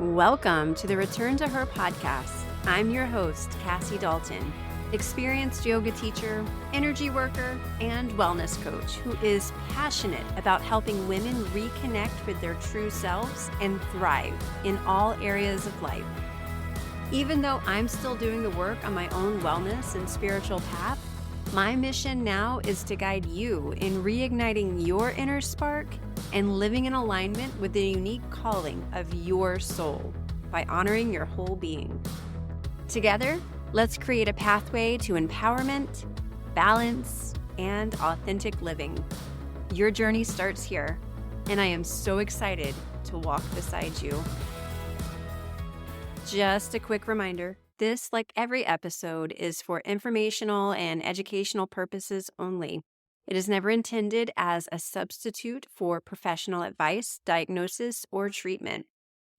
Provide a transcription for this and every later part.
Welcome to the Return to Her podcast. I'm your host, Cassie Dalton, experienced yoga teacher, energy worker, and wellness coach who is passionate about helping women reconnect with their true selves and thrive in all areas of life. Even though I'm still doing the work on my own wellness and spiritual path, my mission now is to guide you in reigniting your inner spark and living in alignment with the unique calling of your soul by honoring your whole being. Together, let's create a pathway to empowerment, balance, and authentic living. Your journey starts here, and I am so excited to walk beside you. Just a quick reminder, this, like every episode, is for informational and educational purposes only. It is never intended as a substitute for professional advice, diagnosis, or treatment.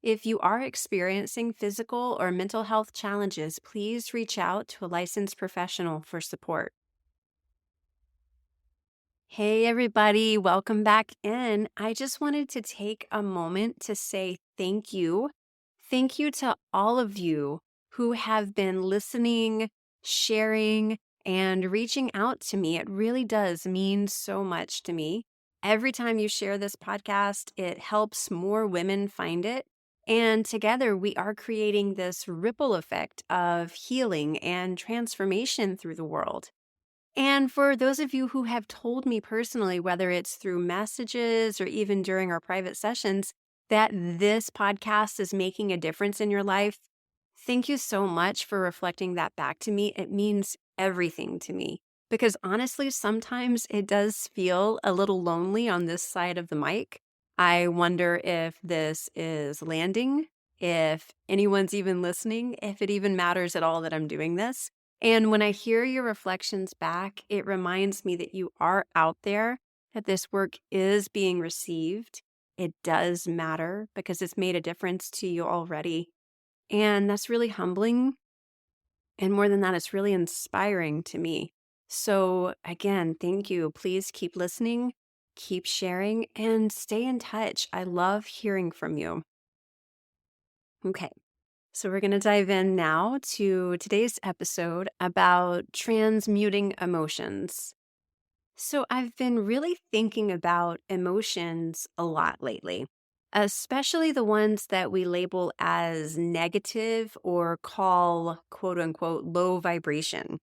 If you are experiencing physical or mental health challenges, please reach out to a licensed professional for support. Hey, everybody, welcome back in. I just wanted to take a moment to say thank you. Thank you to all of you who have been listening, sharing, and reaching out to me. It really does mean so much to me. Every time you share this podcast, it helps more women find it. And together we are creating this ripple effect of healing and transformation through the world. And for those of you who have told me personally, whether it's through messages or even during our private sessions, that this podcast is making a difference in your life, thank you so much for reflecting that back to me. It means everything to me because honestly, sometimes it does feel a little lonely on this side of the mic. I wonder if this is landing, if anyone's even listening, if it even matters at all that I'm doing this. And when I hear your reflections back, it reminds me that you are out there, that this work is being received. It does matter because it's made a difference to you already. And that's really humbling. And more than that, it's really inspiring to me. So again, thank you. Please keep listening, keep sharing, and stay in touch. I love hearing from you. Okay, so we're going to dive in now to today's episode about transmuting emotions. So I've been really thinking about emotions a lot lately, especially the ones that we label as negative or call quote unquote low vibration.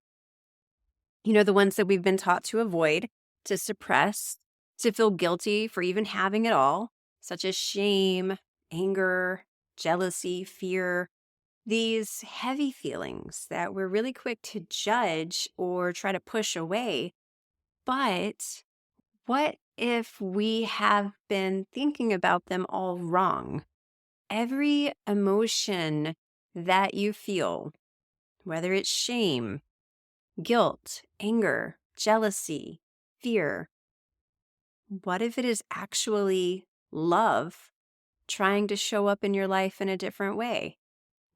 You know, the ones that we've been taught to avoid, to suppress, to feel guilty for even having it all, such as shame, anger, jealousy, fear, these heavy feelings that we're really quick to judge or try to push away. But what if we have been thinking about them all wrong? Every emotion that you feel, whether it's shame, guilt, anger, jealousy, fear, what if it is actually love trying to show up in your life in a different way?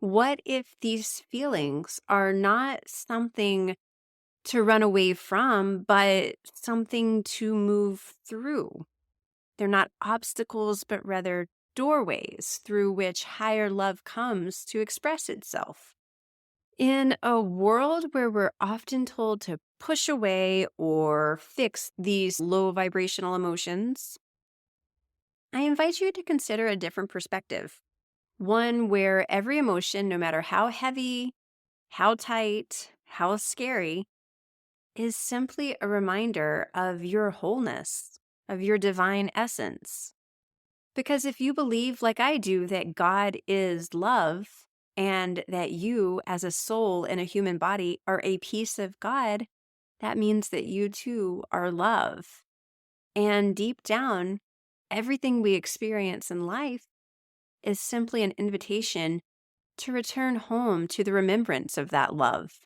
What if these feelings are not something to run away from, but something to move through? They're not obstacles, but rather doorways through which higher love comes to express itself. In a world where we're often told to push away or fix these low vibrational emotions, I invite you to consider a different perspective. One where every emotion, no matter how heavy, how tight, how scary, is simply a reminder of your wholeness, of your divine essence. Because if you believe, like I do, that God is love and that you, as a soul in a human body, are a piece of God, that means that you too are love. And deep down, everything we experience in life is simply an invitation to return home to the remembrance of that love.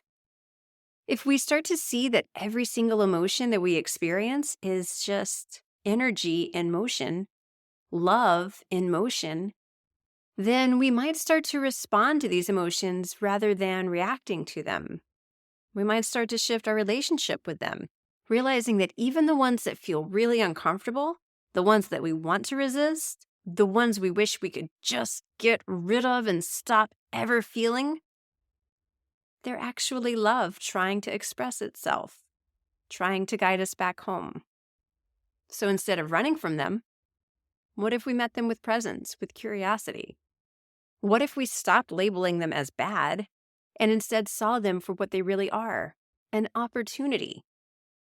If we start to see that every single emotion that we experience is just energy in motion, love in motion, then we might start to respond to these emotions rather than reacting to them. We might start to shift our relationship with them, realizing that even the ones that feel really uncomfortable, the ones that we want to resist, the ones we wish we could just get rid of and stop ever feeling, they're actually love trying to express itself, trying to guide us back home. So instead of running from them, what if we met them with presence, with curiosity? What if we stopped labeling them as bad and instead saw them for what they really are? An opportunity,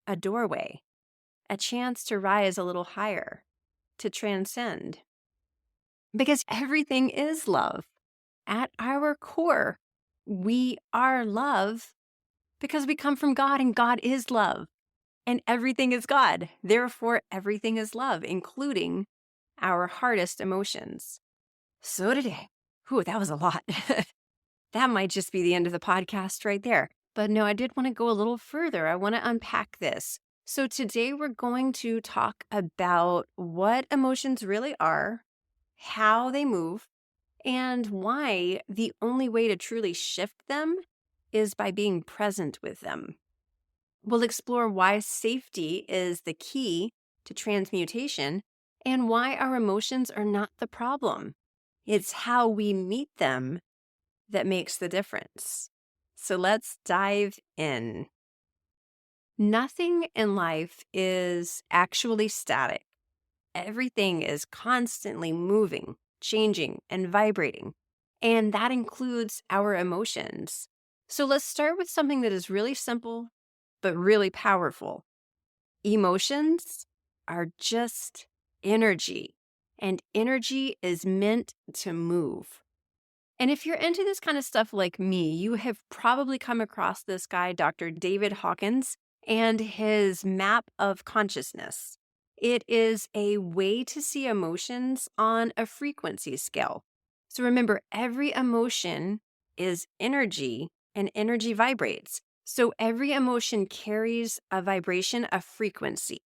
a doorway, a chance to rise a little higher, to transcend. Because everything is love. At our core, we are love because we come from God and God is love. And everything is God. Therefore, everything is love, including our hardest emotions. So today, that was a lot. That might just be the end of the podcast right there. But no, I did want to go a little further. I want to unpack this. So today we're going to talk about what emotions really are, how they move, and why the only way to truly shift them is by being present with them. We'll explore why safety is the key to transmutation and why our emotions are not the problem. It's how we meet them that makes the difference. So let's dive in. Nothing in life is actually static. Everything is constantly moving, changing, and vibrating. And that includes our emotions. So let's start with something that is really simple, but really powerful. Emotions are just energy, and energy is meant to move. And if you're into this kind of stuff like me, you have probably come across this guy, Dr. David Hawkins, and his map of consciousness. It is a way to see emotions on a frequency scale. So remember, every emotion is energy, and energy vibrates. So every emotion carries a vibration, a frequency.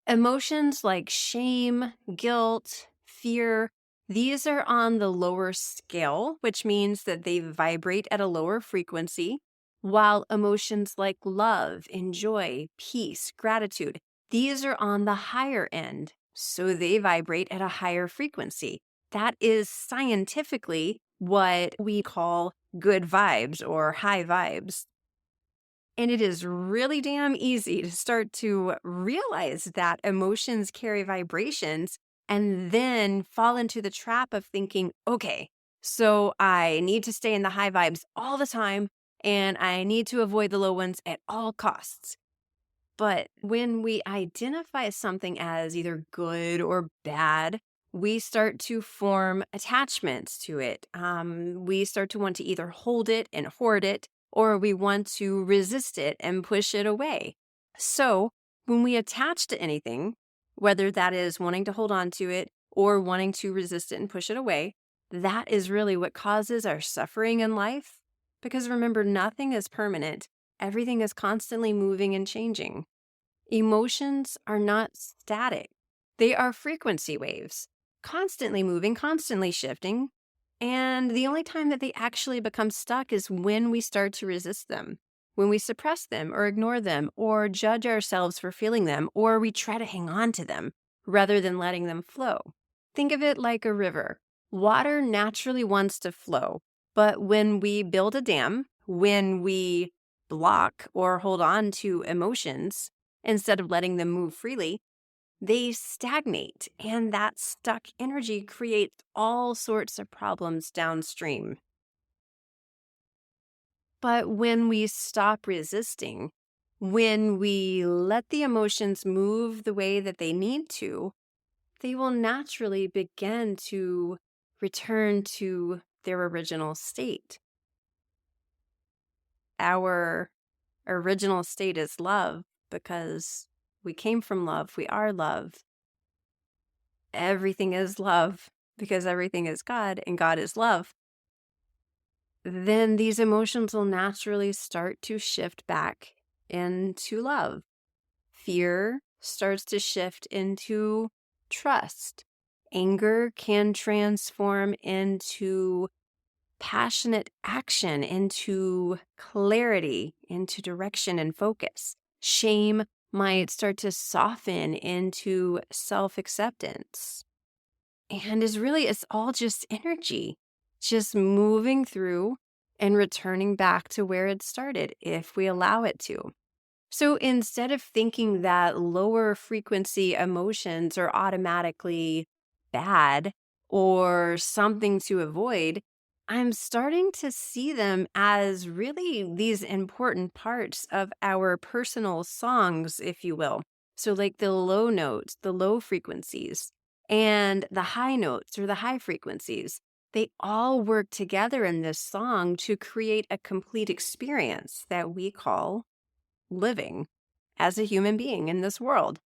Emotions like shame, guilt, fear, these are on the lower scale, which means that they vibrate at a lower frequency, while emotions like love, joy, peace, gratitude, these are on the higher end, so they vibrate at a higher frequency. That is scientifically what we call good vibes or high vibes. And it is really damn easy to start to realize that emotions carry vibrations and then fall into the trap of thinking, okay, so I need to stay in the high vibes all the time and I need to avoid the low ones at all costs. But when we identify something as either good or bad, we start to form attachments to it. We start to want to either hold it and hoard it, or we want to resist it and push it away. So when we attach to anything, whether that is wanting to hold on to it or wanting to resist it and push it away, that is really what causes our suffering in life. Because remember, nothing is permanent. Everything is constantly moving and changing. Emotions are not static. They are frequency waves, constantly moving, constantly shifting. And the only time that they actually become stuck is when we start to resist them, when we suppress them or ignore them or judge ourselves for feeling them, or we try to hang on to them rather than letting them flow. Think of it like a river. Water naturally wants to flow, but when we build a dam, when we block or hold on to emotions, instead of letting them move freely, they stagnate, and that stuck energy creates all sorts of problems downstream. But when we stop resisting, when we let the emotions move the way that they need to, they will naturally begin to return to their original state. Our original state is love because we came from love. We are love. Everything is love because everything is God and God is love. Then these emotions will naturally start to shift back into love. Fear starts to shift into trust. Anger can transform into passionate action, into clarity, into direction and focus. Shame might start to soften into self-acceptance. and it's all just energy, just moving through and returning back to where it started if we allow it to. So instead of thinking that lower frequency emotions are automatically bad or something to avoid, I'm starting to see them as really these important parts of our personal songs, if you will. So, like the low notes, the low frequencies, and the high notes or the high frequencies, they all work together in this song to create a complete experience that we call living as a human being in this world.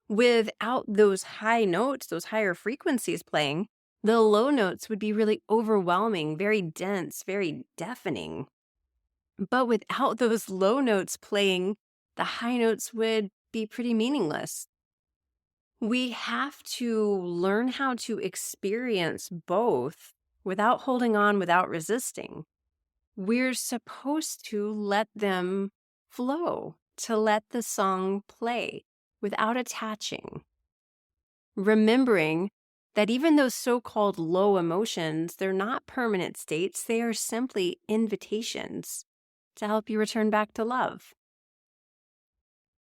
Without those high notes, those higher frequencies playing, the low notes would be really overwhelming, very dense, very deafening. But without those low notes playing, the high notes would be pretty meaningless. We have to learn how to experience both without holding on, without resisting. We're supposed to let them flow, to let the song play without attaching. Remembering that even those so-called low emotions, they're not permanent states, they are simply invitations to help you return back to love.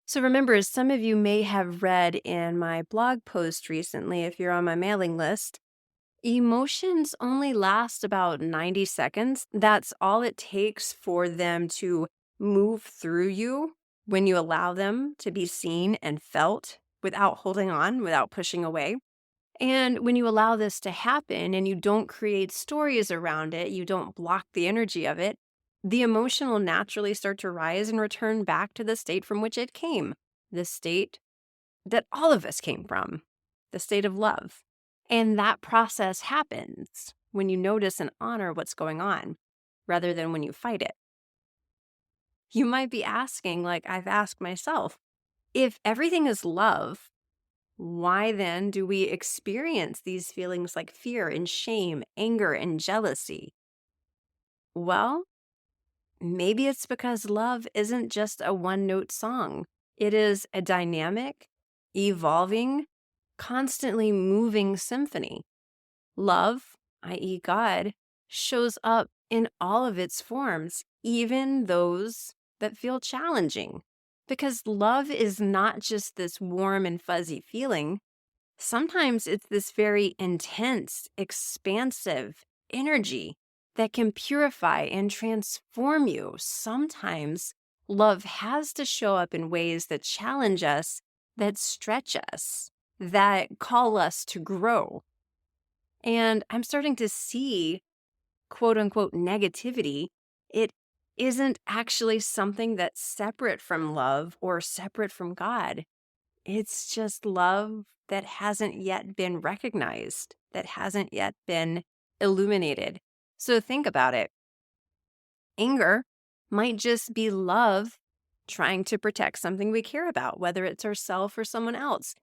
So remember, as some of you may have read in my blog post recently, if you're on my mailing list, emotions only last about 90 seconds. That's all it takes for them to move through you when you allow them to be seen and felt without holding on, without pushing away. And when you allow this to happen and you don't create stories around it, you don't block the energy of it, the emotion will naturally start to rise and return back to the state from which it came, the state that all of us came from, the state of love. And that process happens when you notice and honor what's going on rather than when you fight it. You might be asking, like I've asked myself, if everything is love, why then do we experience these feelings like fear and shame, anger and jealousy? Well, maybe it's because love isn't just a one note song. It is a dynamic, evolving, constantly moving symphony. Love, i.e., God, shows up in all of its forms, even those that feel challenging. Because love is not just this warm and fuzzy feeling. Sometimes it's this very intense, expansive energy that can purify and transform you. Sometimes love has to show up in ways that challenge us, that stretch us, that call us to grow. And I'm starting to see quote unquote negativity. It isn't actually something that's separate from love or separate from God. It's just love that hasn't yet been recognized, that hasn't yet been illuminated. So think about it. Anger might just be love trying to protect something we care about, whether it's ourselves or someone else.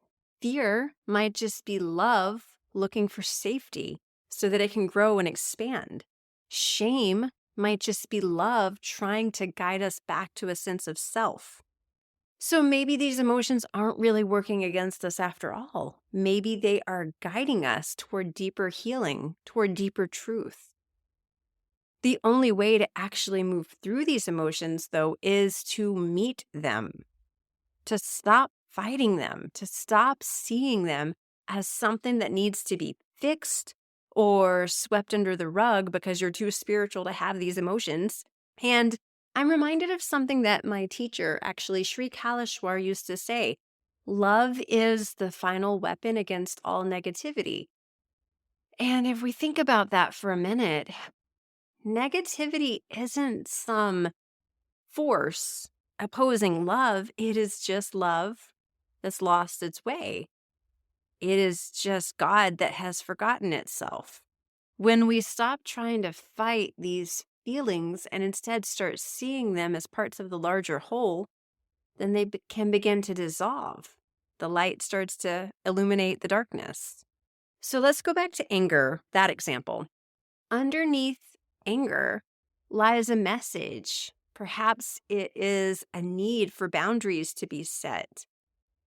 Fear might just be love looking for safety so that it can grow and expand. Shame might just be love trying to guide us back to a sense of self. So maybe these emotions aren't really working against us after all. Maybe they are guiding us toward deeper healing, toward deeper truth. The only way to actually move through these emotions, though, is to meet them, to stop fighting them, to stop seeing them as something that needs to be fixed or swept under the rug because you're too spiritual to have these emotions. And I'm reminded of something that my teacher, actually, Sri Kalishwar, used to say. Love is the final weapon against all negativity. And if we think about that for a minute, negativity isn't some force opposing love. It is just love that's lost its way. It is just God that has forgotten itself. When we stop trying to fight these feelings and instead start seeing them as parts of the larger whole, then they can begin to dissolve. The light starts to illuminate the darkness. So let's go back to anger, that example. Underneath anger lies a message. Perhaps it is a need for boundaries to be set,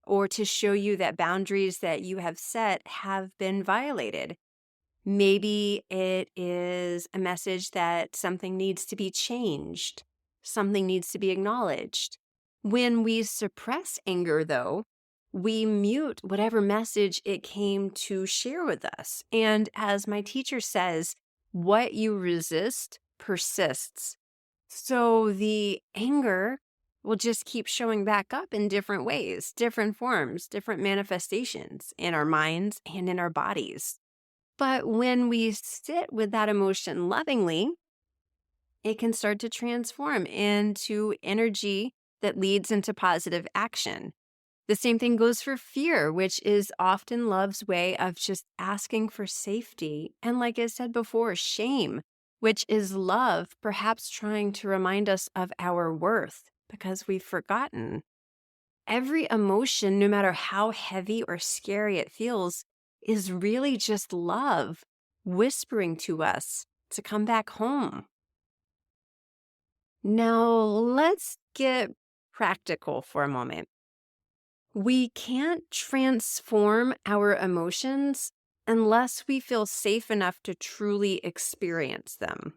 or to show you that boundaries that you have set have been violated. Maybe it is a message that something needs to be changed, something needs to be acknowledged. When we suppress anger, though, we mute whatever message it came to share with us. And as my teacher says, what you resist persists. So the anger will just keep showing back up in different ways, different forms, different manifestations in our minds and in our bodies. But when we sit with that emotion lovingly, it can start to transform into energy that leads into positive action. The same thing goes for fear, which is often love's way of just asking for safety. And like I said before, shame, which is love, perhaps trying to remind us of our worth because we've forgotten. Every emotion, no matter how heavy or scary it feels, is really just love whispering to us to come back home. Now, let's get practical for a moment. We can't transform our emotions unless we feel safe enough to truly experience them.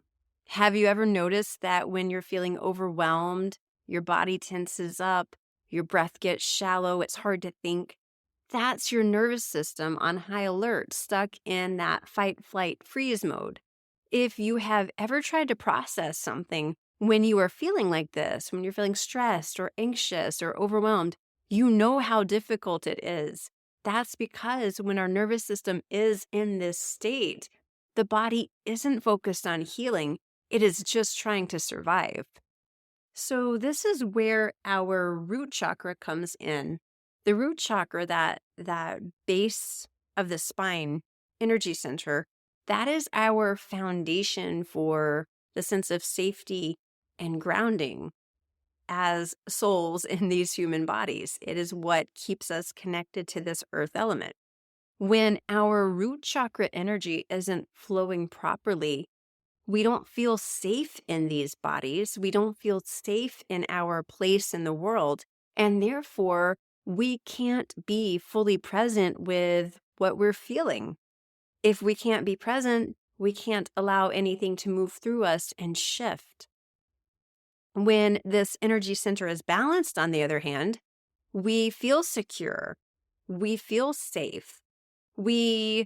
Have you ever noticed that when you're feeling overwhelmed, your body tenses up, your breath gets shallow, it's hard to think? That's your nervous system on high alert, stuck in that fight, flight, freeze mode. If you have ever tried to process something when you are feeling like this, when you're feeling stressed or anxious or overwhelmed, you know how difficult it is. That's because when our nervous system is in this state, the body isn't focused on healing, it is just trying to survive. So this is where our root chakra comes in. The root chakra, that base of the spine, energy center, that is our foundation for the sense of safety and grounding as souls in these human bodies. It is what keeps us connected to this earth element. When our root chakra energy isn't flowing properly, we don't feel safe in these bodies. We don't feel safe in our place in the world. And therefore, we can't be fully present with what we're feeling. If we can't be present, we can't allow anything to move through us and shift. When this energy center is balanced, on the other hand, we feel secure, we feel safe, we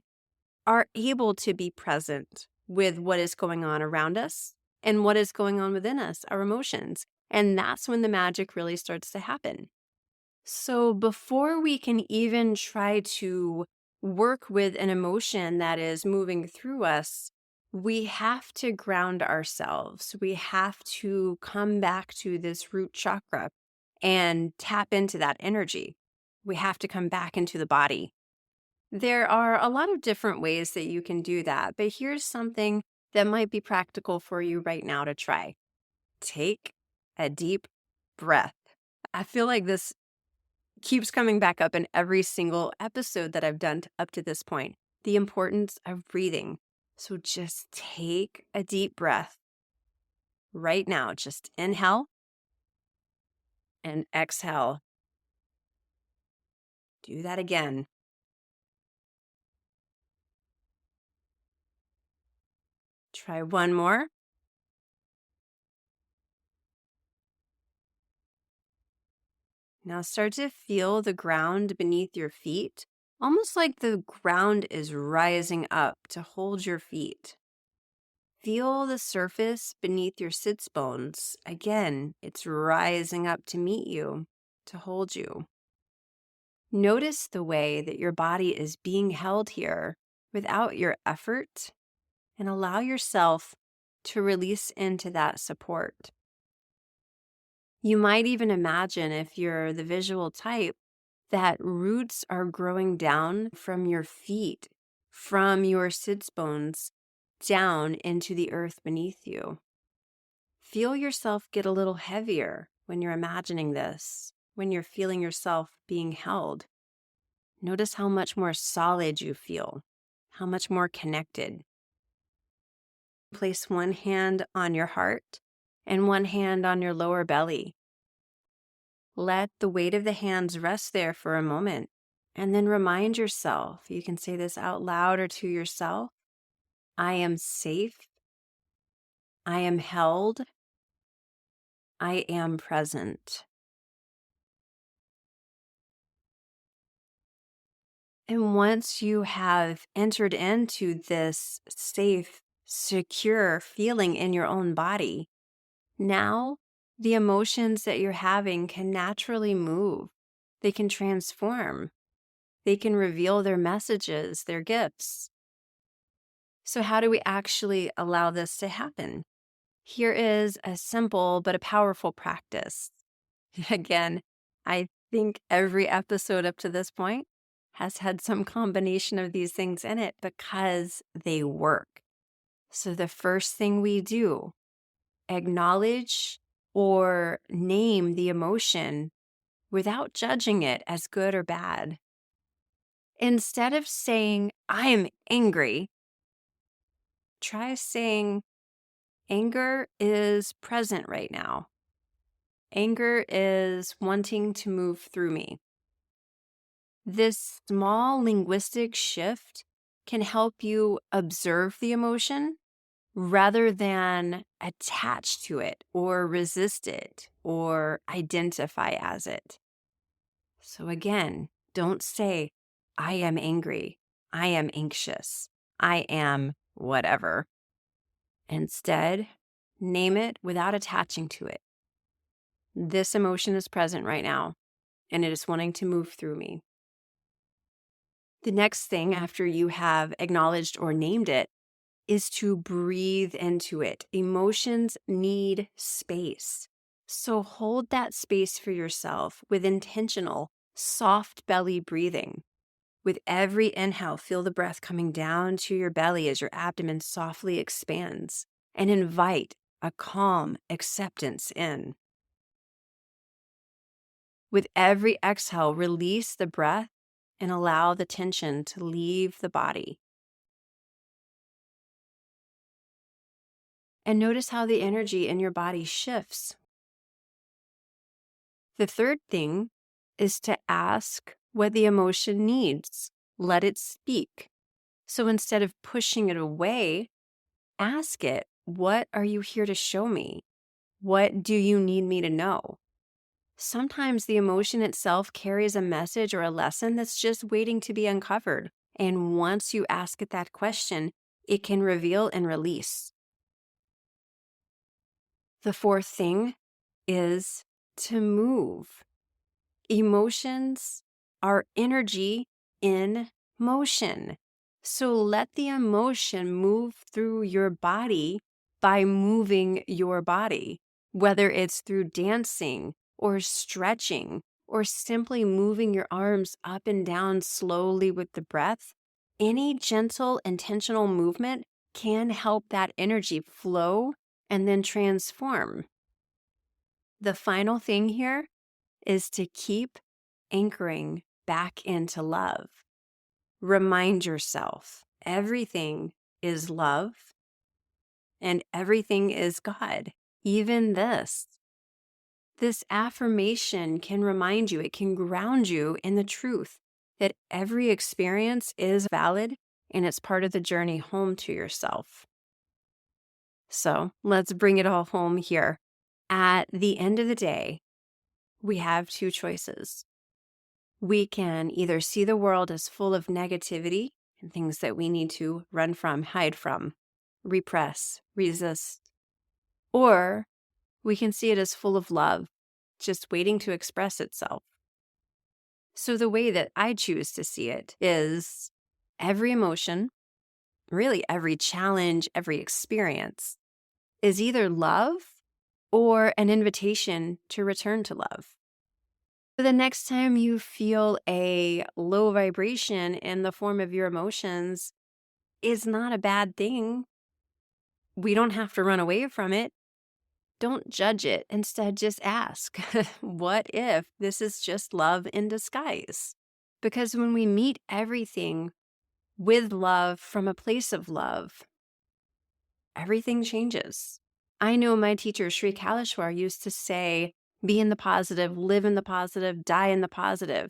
are able to be present with what is going on around us and what is going on within us, our emotions. And that's when the magic really starts to happen. So before we can even try to work with an emotion that is moving through us, we have to ground ourselves. We have to come back to this root chakra and tap into that energy. We have to come back into the body. There are a lot of different ways that you can do that, but here's something that might be practical for you right now to try. Take a deep breath. I feel like this keeps coming back up in every single episode that I've done up to this point. The importance of breathing. So just take a deep breath right now. Just inhale and exhale. Do that again. Try one more. Now start to feel the ground beneath your feet, almost like the ground is rising up to hold your feet. Feel the surface beneath your sits bones. Again, it's rising up to meet you, to hold you. Notice the way that your body is being held here without your effort, and allow yourself to release into that support. You might even imagine, if you're the visual type, that roots are growing down from your feet, from your sits bones, down into the earth beneath you. Feel yourself get a little heavier when you're imagining this, when you're feeling yourself being held. Notice how much more solid you feel, how much more connected. Place one hand on your heart and one hand on your lower belly. Let the weight of the hands rest there for a moment. And then remind yourself, you can say this out loud or to yourself, I am safe. I am held. I am present. And once you have entered into this safe, secure feeling in your own body, now the emotions that you're having can naturally move. They can transform. They can reveal their messages, their gifts. So, how do we actually allow this to happen? Here is a simple but a powerful practice. Again, I think every episode up to this point has had some combination of these things in it because they work. So, the first thing we do, acknowledge or name the emotion without judging it as good or bad. Instead of saying, I am angry, try saying, anger is present right now. Anger is wanting to move through me. This small linguistic shift can help you observe the emotion rather than attach to it or resist it or identify as it. So again, don't say, I am angry, I am anxious, I am whatever. Instead, name it without attaching to it. This emotion is present right now, and it is wanting to move through me. The next thing after you have acknowledged or named it is to breathe into it. Emotions need space. So hold that space for yourself with intentional, soft belly breathing. With every inhale, feel the breath coming down to your belly as your abdomen softly expands, and invite a calm acceptance in. With every exhale, release the breath and allow the tension to leave the body. And notice how the energy in your body shifts. The third thing is to ask what the emotion needs. Let it speak. So instead of pushing it away, ask it, what are you here to show me? What do you need me to know? Sometimes the emotion itself carries a message or a lesson that's just waiting to be uncovered. And once you ask it that question, it can reveal and release. The fourth thing is to move. Emotions are energy in motion. So let the emotion move through your body by moving your body, whether it's through dancing or stretching or simply moving your arms up and down slowly with the breath. Any gentle, intentional movement can help that energy flow and then transform. The final thing here is to keep anchoring back into love. Remind yourself everything is love and everything is God, even this. This affirmation can remind you, it can ground you in the truth that every experience is valid and it's part of the journey home to yourself. So let's bring it all home here. At the end of the day, we have two choices. We can either see the world as full of negativity and things that we need to run from, hide from, repress, resist, or we can see it as full of love, just waiting to express itself. So the way that I choose to see it is every emotion, really every challenge, every experience is either love or an invitation to return to love. The next time you feel a low vibration in the form of your emotions is not a bad thing. We don't have to run away from it. Don't judge it. Instead, just ask, what if this is just love in disguise? Because when we meet everything with love from a place of love, everything changes. I know my teacher, Sri Kalishwar, used to say, be in the positive, live in the positive, die in the positive.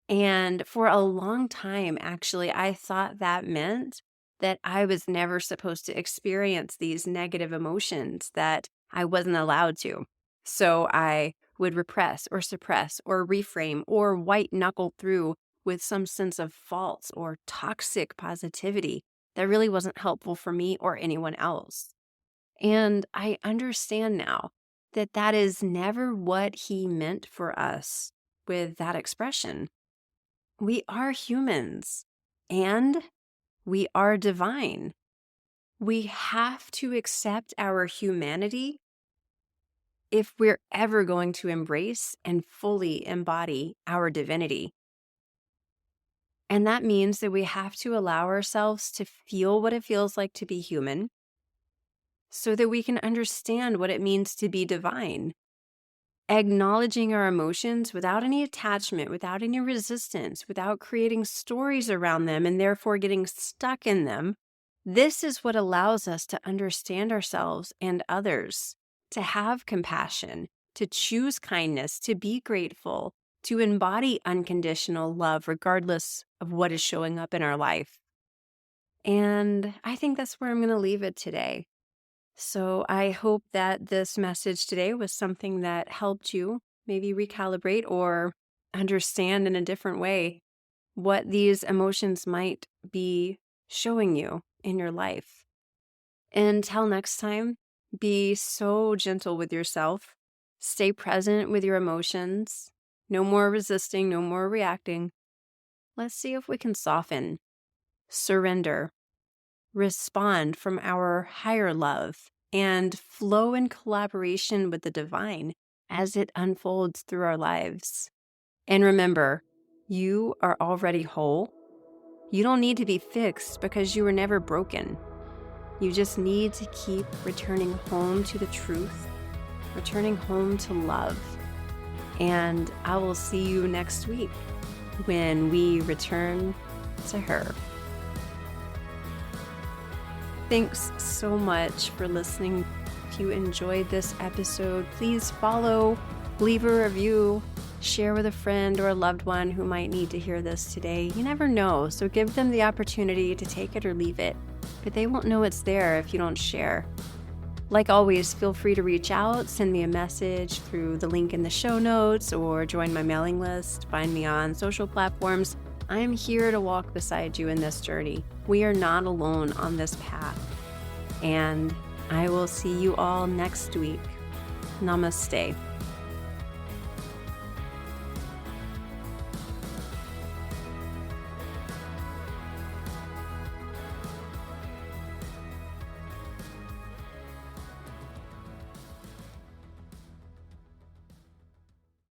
And for a long time, actually, I thought that meant that I was never supposed to experience these negative emotions, that I wasn't allowed to. So I would repress or suppress or reframe or white knuckle through with some sense of false or toxic positivity that really wasn't helpful for me or anyone else. And I understand now that that is never what he meant for us with that expression. We are humans and we are divine. We have to accept our humanity if we're ever going to embrace and fully embody our divinity. And that means that we have to allow ourselves to feel what it feels like to be human so that we can understand what it means to be divine. Acknowledging our emotions without any attachment, without any resistance, without creating stories around them and therefore getting stuck in them. This is what allows us to understand ourselves and others, to have compassion, to choose kindness, to be grateful, to embody unconditional love, regardless of what is showing up in our life. And I think that's where I'm going to leave it today. So I hope that this message today was something that helped you maybe recalibrate or understand in a different way what these emotions might be showing you in your life. Until next time, be so gentle with yourself. Stay present with your emotions. No more resisting, no more reacting. Let's see if we can soften, surrender, respond from our higher love, and flow in collaboration with the divine as it unfolds through our lives. And remember, you are already whole. You don't need to be fixed because you were never broken. You just need to keep returning home to the truth, returning home to love. And I will see you next week when we return to her. Thanks so much for listening. If you enjoyed this episode, please follow, leave a review, share with a friend or a loved one who might need to hear this today. You never know, so give them the opportunity to take it or leave it, but they won't know it's there if you don't share. Like always, feel free to reach out, send me a message through the link in the show notes, or join my mailing list, find me on social platforms. I'm here to walk beside you in this journey. We are not alone on this path. And I will see you all next week. Namaste.